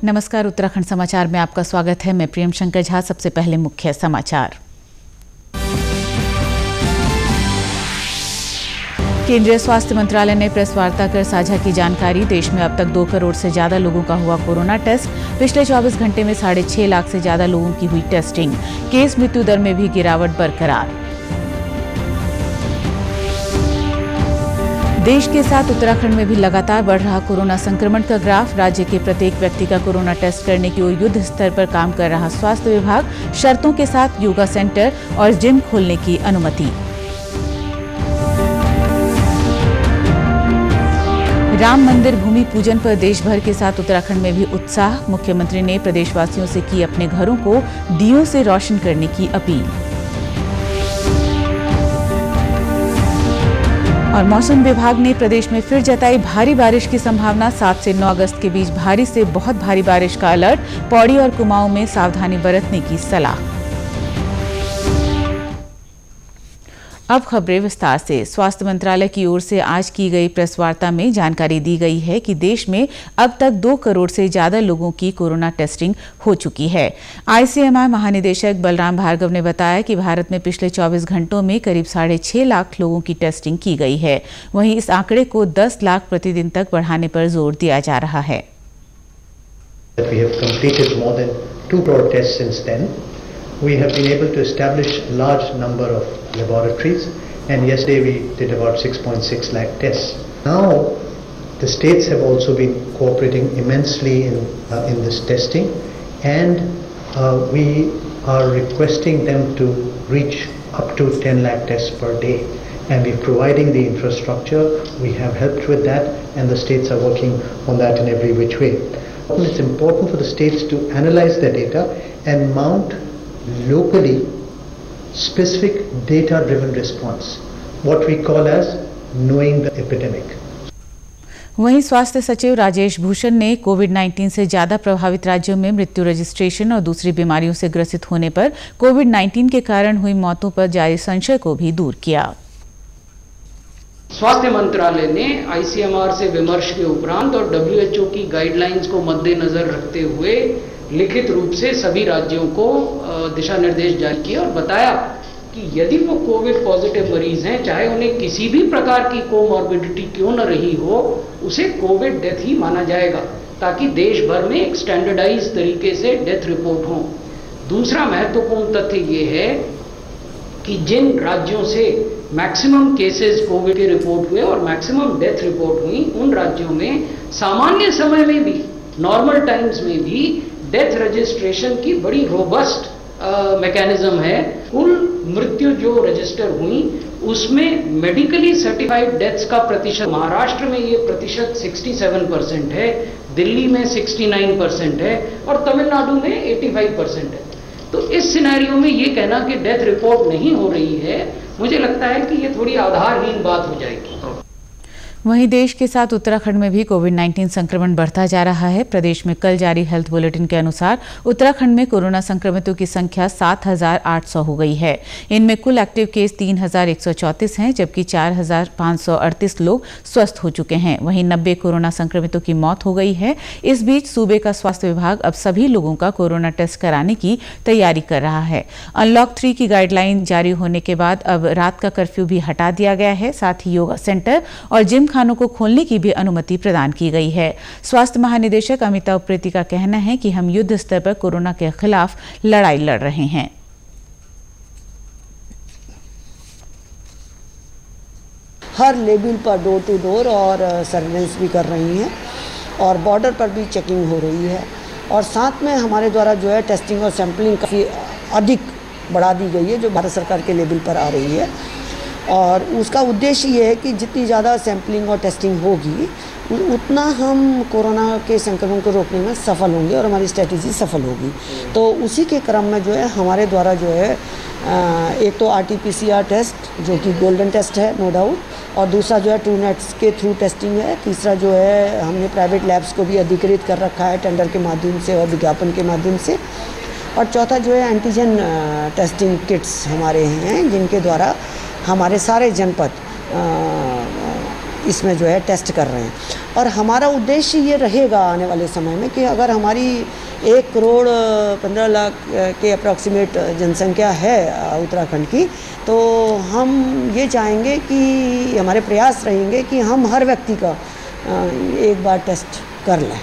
नमस्कार, उत्तराखंड समाचार में आपका स्वागत है। मैं प्रियम शंकर झा। सबसे पहले मुख्य समाचार। केंद्रीय स्वास्थ्य मंत्रालय ने प्रेस वार्ता कर साझा की जानकारी। देश में अब तक 2 करोड़ से ज्यादा लोगों का हुआ कोरोना टेस्ट। पिछले 24 घंटे में 6.5 लाख से ज्यादा लोगों की हुई टेस्टिंग। केस मृत्यु दर में भी गिरावट बरकरार। देश के साथ उत्तराखंड में भी लगातार बढ़ रहा कोरोना संक्रमण का ग्राफ। राज्य के प्रत्येक व्यक्ति का कोरोना टेस्ट करने की ओर युद्ध स्तर पर काम कर रहा स्वास्थ्य विभाग। शर्तों के साथ योगा सेंटर और जिम खोलने की अनुमति। राम मंदिर भूमि पूजन पर देश भर के साथ उत्तराखंड में भी उत्साह। मुख्यमंत्री ने प्रदेशवासियों से की अपने घरों को दियों से रोशन करने की अपील। और मौसम विभाग ने प्रदेश में फिर जताई भारी बारिश की संभावना। 7 से 9 अगस्त के बीच भारी से बहुत भारी बारिश का अलर्ट। पौड़ी और कुमाऊं में सावधानी बरतने की सलाह। अब खबरें विस्तार से। स्वास्थ्य मंत्रालय की ओर से आज की गई प्रेस वार्ता में जानकारी दी गई है कि देश में अब तक 2 करोड़ से ज्यादा लोगों की कोरोना टेस्टिंग हो चुकी है। आईसीएमआर महानिदेशक बलराम भार्गव ने बताया कि भारत में पिछले 24 घंटों में करीब 6.5 लाख लोगों की टेस्टिंग की गई है। वहीं इस आंकड़े को 10 लाख प्रतिदिन तक बढ़ाने पर जोर दिया जा रहा है। We have been able to establish a large number of laboratories, and yesterday we did about 6.6 lakh tests. Now the states have also been cooperating immensely in this testing, and we are requesting them to reach up to 10 lakh tests per day, and we're providing the infrastructure. We have helped with that, and the states are working on that in every which way. It's important for the states to analyze their data and mount locally specific data-driven response, what we call as knowing the epidemic. वहीं स्वास्थ्य सचिव राजेश भूषण ने कोविड-19 से ज्यादा प्रभावित राज्यों में मृत्यु रजिस्ट्रेशन और दूसरी बीमारियों से ग्रसित होने पर कोविड-19 के कारण हुई मौतों पर जारी संशय को भी दूर किया। स्वास्थ्य मंत्रालय ने आईसीएमआर से विमर्श के उपरांत और डब्ल्यूएचओ की गाइडलाइंस को मद्देनजर रखते हुए लिखित रूप से सभी राज्यों को दिशा निर्देश जारी किए और बताया कि यदि वो कोविड पॉजिटिव मरीज हैं, चाहे उन्हें किसी भी प्रकार की कोमॉर्बिडिटी क्यों न रही हो, उसे कोविड डेथ ही माना जाएगा, ताकि देश भर में एक स्टैंडर्डाइज तरीके से डेथ रिपोर्ट हो। दूसरा महत्वपूर्ण तथ्य ये है कि जिन राज्यों से मैक्सिमम केसेस कोविड के रिपोर्ट हुए और मैक्सिमम डेथ रिपोर्ट हुई, उन राज्यों में सामान्य समय में भी, नॉर्मल टाइम्स में भी डेथ रजिस्ट्रेशन की बड़ी रोबस्ट मैकेनिज्म है। कुल मृत्यु जो रजिस्टर हुई उसमें मेडिकली सर्टिफाइड डेथ्स का प्रतिशत, महाराष्ट्र में ये प्रतिशत 67% है, दिल्ली में 69% है और तमिलनाडु में 85% है। तो इस सिनेरियो में ये कहना कि डेथ रिपोर्ट नहीं हो रही है, मुझे लगता है कि ये थोड़ी आधारहीन बात हो जाएगी। वहीं देश के साथ उत्तराखंड में भी कोविड-19 संक्रमण बढ़ता जा रहा है। प्रदेश में कल जारी हेल्थ बुलेटिन के अनुसार उत्तराखंड में कोरोना संक्रमितों की संख्या 7,800 हो गई है। इनमें कुल एक्टिव केस 3,134 हैं, जबकि 4,538 लोग स्वस्थ हो चुके हैं। वहीं 90 कोरोना संक्रमितों की मौत हो गई है। इस बीच सूबे का स्वास्थ्य विभाग अब सभी लोगों का कोरोना टेस्ट कराने की तैयारी कर रहा है। अनलॉक 3 की गाइडलाइन जारी होने के बाद अब रात का कर्फ्यू भी हटा दिया गया है। साथ ही योगा सेंटर और जिम खानों को खोलने की भी अनुमति प्रदान की गई है। स्वास्थ्य महानिदेशक अमिताभ उप्रेती का कहना है कि हम युद्ध स्तर पर कोरोना के खिलाफ लड़ाई लड़ रहे हैं। हर लेवल पर डोर टू डोर और सर्वेलेंस भी कर रही हैं और बॉर्डर पर भी चेकिंग हो रही है और साथ में हमारे द्वारा जो है टेस्टिंग और सैंपलिंग काफ़ी अधिक बढ़ा दी गई है, जो भारत सरकार के लेवल पर आ रही है। और उसका उद्देश्य ये है कि जितनी ज़्यादा सैंपलिंग और टेस्टिंग होगी उतना हम कोरोना के संक्रमण को रोकने में सफल होंगे और हमारी स्ट्रेटेजी सफल होगी। तो उसी के क्रम में जो है हमारे द्वारा जो है एक तो RT-PCR टेस्ट जो कि गोल्डन टेस्ट है नो डाउट, और दूसरा जो है TrueNet के थ्रू टेस्टिंग है। तीसरा जो है हमने प्राइवेट लैब्स को भी अधिकृत कर रखा है टेंडर के माध्यम से और विज्ञापन के माध्यम से। और चौथा जो है एंटीजन टेस्टिंग किट्स हमारे हैं, जिनके द्वारा हमारे सारे जनपद इसमें जो है टेस्ट कर रहे हैं। और हमारा उद्देश्य ये रहेगा आने वाले समय में कि अगर हमारी 1 करोड़ 15 लाख के अप्रॉक्सीमेट जनसंख्या है उत्तराखंड की, तो हम ये चाहेंगे कि हमारे प्रयास रहेंगे कि हम हर व्यक्ति का एक बार टेस्ट कर लें।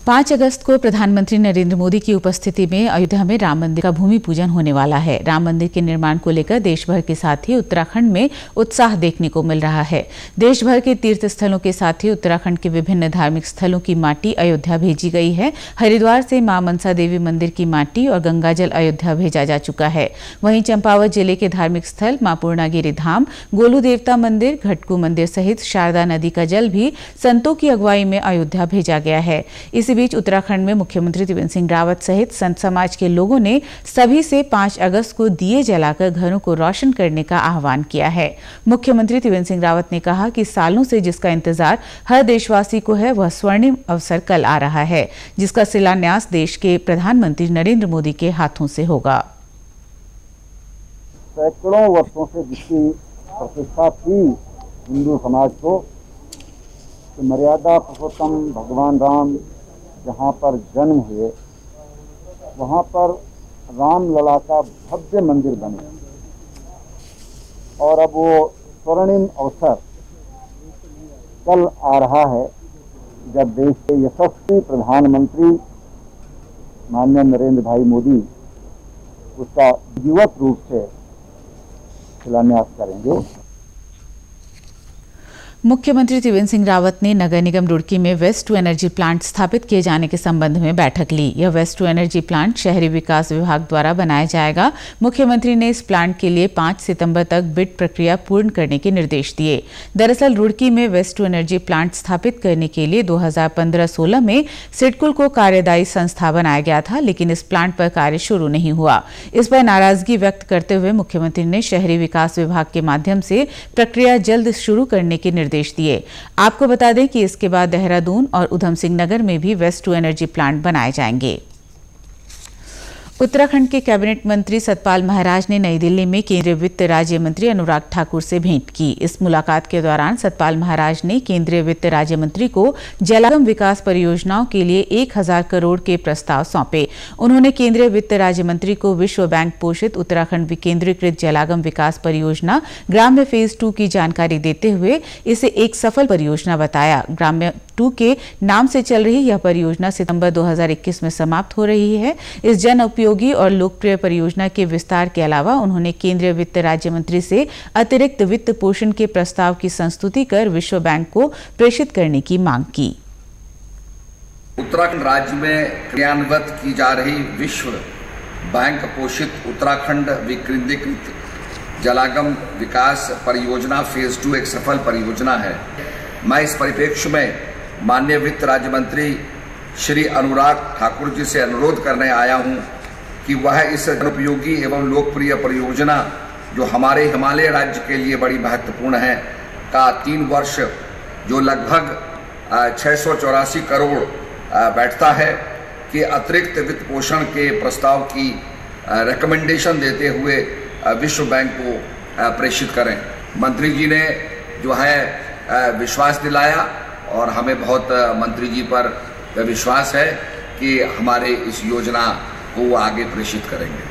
5 अगस्त को प्रधानमंत्री नरेंद्र मोदी की उपस्थिति में अयोध्या में राम मंदिर का भूमि पूजन होने वाला है। राम मंदिर के निर्माण को लेकर देश भर के साथ ही उत्तराखंड में उत्साह देखने को मिल रहा है। देश भर के तीर्थ स्थलों के साथ ही उत्तराखंड के विभिन्न धार्मिक स्थलों की माटी अयोध्या भेजी गई है। हरिद्वार से मां मनसा देवी मंदिर की माटी और गंगाजल अयोध्या भेजा जा चुका है। वहीं चंपावत जिले के धार्मिक स्थल मां पूर्णागिरि धाम, गोलू देवता मंदिर, घटकू मंदिर सहित शारदा नदी का जल भी संतों की अगुवाई में अयोध्या भेजा गया है। इसी बीच उत्तराखंड में मुख्यमंत्री त्रिवेंद्र सिंह रावत सहित संत समाज के लोगों ने सभी से 5 अगस्त को दिए जलाकर घरों को रोशन करने का आह्वान किया है। मुख्यमंत्री त्रिवेंद्र सिंह रावत ने कहा कि सालों से जिसका इंतजार हर देशवासी को है, वह स्वर्णिम अवसर कल आ रहा है, जिसका शिलान्यास देश के प्रधानमंत्री नरेंद्र मोदी के हाथों से होगा। सैकड़ों वर्षों से जिसकी प्रतिष्ठा थी हिंदू समाज को, तो मर्यादा पुरुषोत्तम भगवान राम जहाँ पर जन्म हुए, वहाँ पर रामलला का भव्य मंदिर बने और अब वो स्वर्णिम अवसर कल आ रहा है जब देश के यशस्वी प्रधानमंत्री माननीय नरेंद्र भाई मोदी उसका विधिवत रूप से शिलान्यास करेंगे। मुख्यमंत्री त्रिवेंद्र सिंह रावत ने नगर निगम रुड़की में वेस्ट टू एनर्जी प्लांट स्थापित किए जाने के संबंध में बैठक ली। यह वेस्ट टू एनर्जी प्लांट शहरी विकास विभाग द्वारा बनाया जाएगा। मुख्यमंत्री ने इस प्लांट के लिए 5 सितंबर तक बिड प्रक्रिया पूर्ण करने के निर्देश दिए। दरअसल रुड़की में वेस्ट टू एनर्जी प्लांट स्थापित करने के लिए 2015-16 में सिडकुल को कार्यदायी संस्था बनाया गया था, लेकिन इस प्लांट पर कार्य शुरू नहीं हुआ। इस पर नाराजगी व्यक्त करते हुए मुख्यमंत्री ने शहरी विकास विभाग के माध्यम से प्रक्रिया जल्द शुरू करने के निर्देश दिए। आपको बता दें कि इसके बाद देहरादून और उधम सिंह नगर में भी वेस्ट टू एनर्जी प्लांट बनाए जाएंगे। उत्तराखंड के कैबिनेट मंत्री सतपाल महाराज ने नई दिल्ली में केंद्रीय वित्त राज्य मंत्री अनुराग ठाकुर से भेंट की। इस मुलाकात के दौरान सतपाल महाराज ने केंद्रीय वित्त राज्य मंत्री को जलागम विकास परियोजनाओं के लिए 1000 करोड़ के प्रस्ताव सौंपे। उन्होंने केंद्रीय वित्त राज्य मंत्री को विश्व बैंक पोषित उत्तराखंड विकेंद्रीकृत जलागम विकास परियोजना ग्राम्य फेज 2 की जानकारी देते हुए इसे एक सफल परियोजना बताया। ग्राम्य 2 के नाम से चल रही यह परियोजना सितंबर 2021 में समाप्त हो रही है। इस जन उपयोगी और लोकप्रिय परियोजना के विस्तार के अलावा उन्होंने केंद्रीय वित्त राज्य मंत्री से अतिरिक्त वित्त पोषण के प्रस्ताव की संस्तुति कर विश्व बैंक को प्रेषित करने की मांग की। उत्तराखंड राज्य में क्रियान्वित की जा रही विश्व बैंक पोषित उत्तराखंड विकेंद्रीकृत जलागम विकास परियोजना फेज 2 एक सफल परियोजना है। मैं इस परिप्रेक्ष्य में माननीय वित्त राज्य मंत्री श्री अनुराग ठाकुर जी से अनुरोध करने आया हूं कि वह इस जनोपयोगी एवं लोकप्रिय परियोजना जो हमारे हिमालय राज्य के लिए बड़ी महत्वपूर्ण है का 3 वर्ष जो लगभग 684 करोड़ बैठता है कि अतिरिक्त वित्त पोषण के प्रस्ताव की रिकमेंडेशन देते हुए विश्व बैंक को प्रेषित करें। मंत्री जी ने जो है विश्वास दिलाया और हमें बहुत मंत्री जी पर विश्वास है कि हमारे इस योजना को वो आगे प्रेषित करेंगे।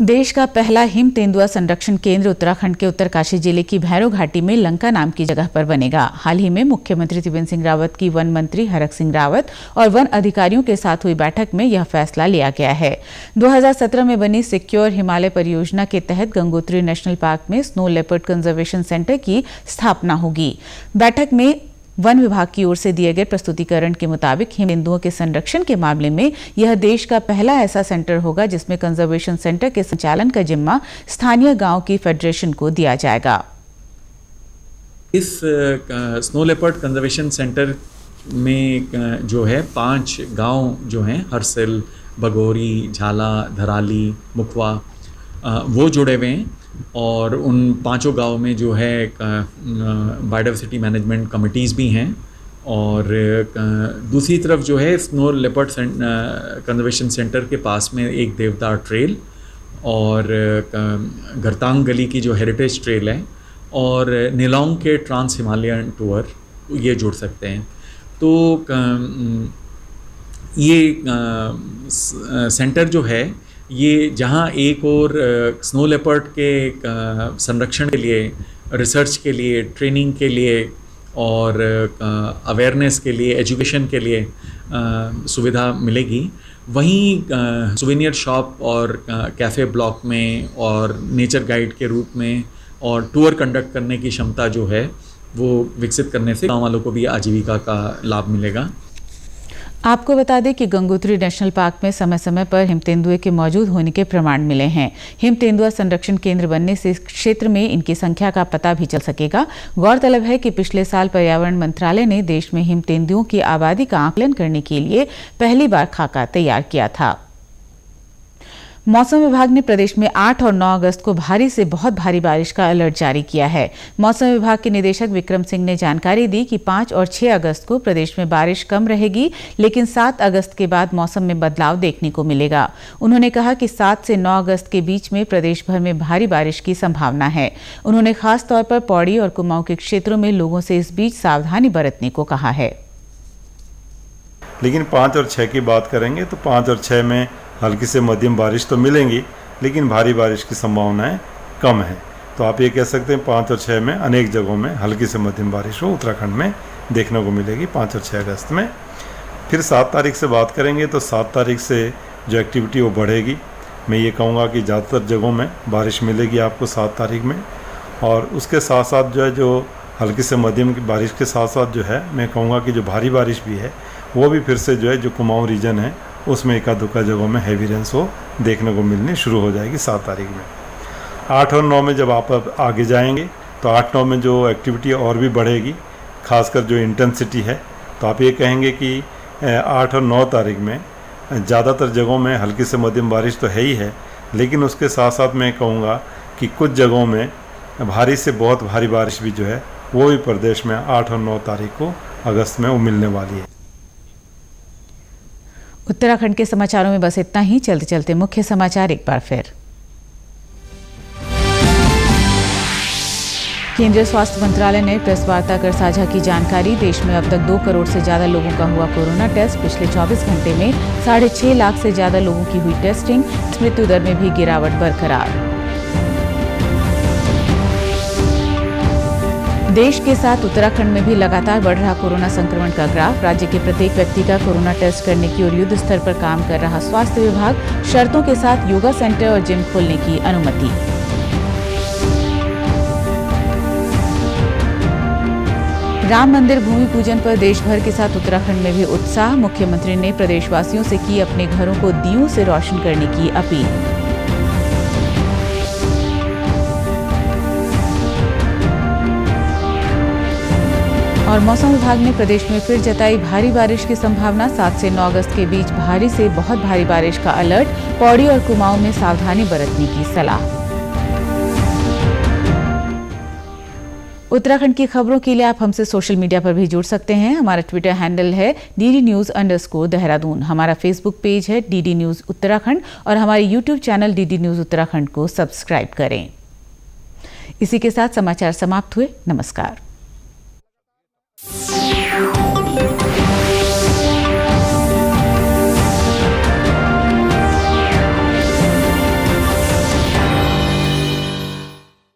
देश का पहला हिम तेंदुआ संरक्षण केंद्र उत्तराखंड के उत्तरकाशी जिले की भैरव घाटी में लंका नाम की जगह पर बनेगा। हाल ही में मुख्यमंत्री त्रिवेंद्र सिंह रावत की वन मंत्री हरक सिंह रावत और वन अधिकारियों के साथ हुई बैठक में यह फैसला लिया गया है। 2017 में बनी सिक्योर हिमालय परियोजना के तहत गंगोत्री नेशनल पार्क में स्नो लेपर्ड कंजर्वेशन सेंटर की स्थापना होगी। बैठक में वन विभाग की ओर से दिए गए प्रस्तुतिकरण के मुताबिक हिम तेंदुओं के संरक्षण के मामले में यह देश का पहला ऐसा सेंटर होगा जिसमें कंजर्वेशन सेंटर के संचालन का जिम्मा स्थानीय गांव की फेडरेशन को दिया जाएगा। इस स्नो लेपर्ड कंजर्वेशन सेंटर में जो है 5 गांव जो हैं हरसिल, बगोरी, झाला, धराली, मुखवा वो जुड़े हुए हैं और उन 5 गांव में जो है बायोडाइवर्सिटी मैनेजमेंट कमिटीज़ भी हैं और दूसरी तरफ जो है स्नो लेपर्ड कंजर्वेशन सेंटर के पास में एक देवदार ट्रेल और गरतांग गली की जो हेरिटेज ट्रेल है और निलोंग के ट्रांस हिमालयन टूर ये जुड़ सकते हैं। तो ये सेंटर जो है ये जहाँ एक और स्नो लेपर्ड के संरक्षण के लिए, रिसर्च के लिए, ट्रेनिंग के लिए और अवेयरनेस के लिए, एजुकेशन के लिए सुविधा मिलेगी, वहीं सुवेनियर शॉप और कैफ़े ब्लॉक में और नेचर गाइड के रूप में और टूर कंडक्ट करने की क्षमता जो है वो विकसित करने से गाँव वालों को भी आजीविका का लाभ मिलेगा। आपको बता दें कि गंगोत्री नेशनल पार्क में समय समय पर हिम तेंदुए के मौजूद होने के प्रमाण मिले हैं। हिम तेंदुआ संरक्षण केंद्र बनने से इस क्षेत्र में इनकी संख्या का पता भी चल सकेगा। गौरतलब है कि पिछले साल पर्यावरण मंत्रालय ने देश में हिम तेंदुओं की आबादी का आकलन करने के लिए पहली बार खाका तैयार किया था। मौसम विभाग ने प्रदेश में 8 और 9 अगस्त को भारी से बहुत भारी बारिश का अलर्ट जारी किया है। मौसम विभाग के निदेशक विक्रम सिंह ने जानकारी दी कि 5 और 6 अगस्त को प्रदेश में बारिश कम रहेगी, लेकिन 7 अगस्त के बाद मौसम में बदलाव देखने को मिलेगा। उन्होंने कहा कि 7 से 9 अगस्त के बीच में प्रदेश भर में भारी बारिश की संभावना है। उन्होंने खास तौर पर पौड़ी और कुमाऊं के क्षेत्रों में लोगों से इस बीच सावधानी बरतने को कहा है। लेकिन 5 और 6 की बात करेंगे तो 5 और 6 में हल्की से मध्यम बारिश तो मिलेंगी, लेकिन भारी बारिश की संभावनाएं कम है। तो आप ये कह सकते हैं 5 और 6 में अनेक जगहों में हल्की से मध्यम बारिश हो उत्तराखंड में देखने को मिलेगी 5 और 6 अगस्त में। फिर 7 तारीख से बात करेंगे तो 7 तारीख से जो एक्टिविटी वो बढ़ेगी। मैं ये कहूँगा कि ज़्यादातर जगहों में बारिश मिलेगी आपको 7 तारीख में, और उसके साथ साथ जो है जो हल्की से मध्यम की बारिश के साथ साथ जो है मैं कहूँगा कि जो भारी बारिश भी है वो भी फिर से जो है जो कुमाऊं रीजन है उसमें एका दुक्का जगहों में हैवी रेन्स हो देखने को मिलनी शुरू हो जाएगी 7 तारीख में। 8 और 9 में जब आप आगे जाएंगे तो 8-9 में जो एक्टिविटी और भी बढ़ेगी, खासकर जो इंटेंसिटी है। तो आप ये कहेंगे कि 8 और 9 तारीख में ज़्यादातर जगहों में हल्की से मध्यम बारिश तो है ही है, लेकिन उसके साथ साथ मैं कहूँगा कि कुछ जगहों में भारी से बहुत भारी बारिश भी जो है वो भी प्रदेश में 8 और 9 तारीख को अगस्त में वो मिलने वाली है। उत्तराखंड के समाचारों में बस इतना ही। चलते चलते मुख्य समाचार एक बार फिर। केंद्रीय स्वास्थ्य मंत्रालय ने प्रेस वार्ता कर साझा की जानकारी। देश में अब तक 2 करोड़ से ज्यादा लोगों का हुआ कोरोना टेस्ट। पिछले 24 घंटे में 6.5 लाख से ज्यादा लोगों की हुई टेस्टिंग। मृत्यु दर में भी गिरावट बरकरार। देश के साथ उत्तराखंड में भी लगातार बढ़ रहा कोरोना संक्रमण का ग्राफ। राज्य के प्रत्येक व्यक्ति का कोरोना टेस्ट करने की ओर युद्ध स्तर पर काम कर रहा स्वास्थ्य विभाग। शर्तों के साथ योगा सेंटर और जिम खोलने की अनुमति। राम मंदिर भूमि पूजन पर देश भर के साथ उत्तराखंड में भी उत्साह। मुख्यमंत्री ने प्रदेशवासियों से की अपने घरों को दीयों से रोशन करने की अपील। और मौसम विभाग ने प्रदेश में फिर जताई भारी बारिश की संभावना। 7 से 9 अगस्त के बीच भारी से बहुत भारी बारिश का अलर्ट। पौड़ी और कुमाऊं में सावधानी बरतने की सलाह। उत्तराखंड की खबरों के लिए आप हमसे सोशल मीडिया पर भी जुड़ सकते हैं। हमारा ट्विटर हैंडल है DD News_देहरादून। हमारा फेसबुक पेज है DD News उत्तराखंड और हमारे YouTube channel DD News Uttarakhand को सब्सक्राइब करें। इसी के साथ समाचार समाप्त हुए। नमस्कार।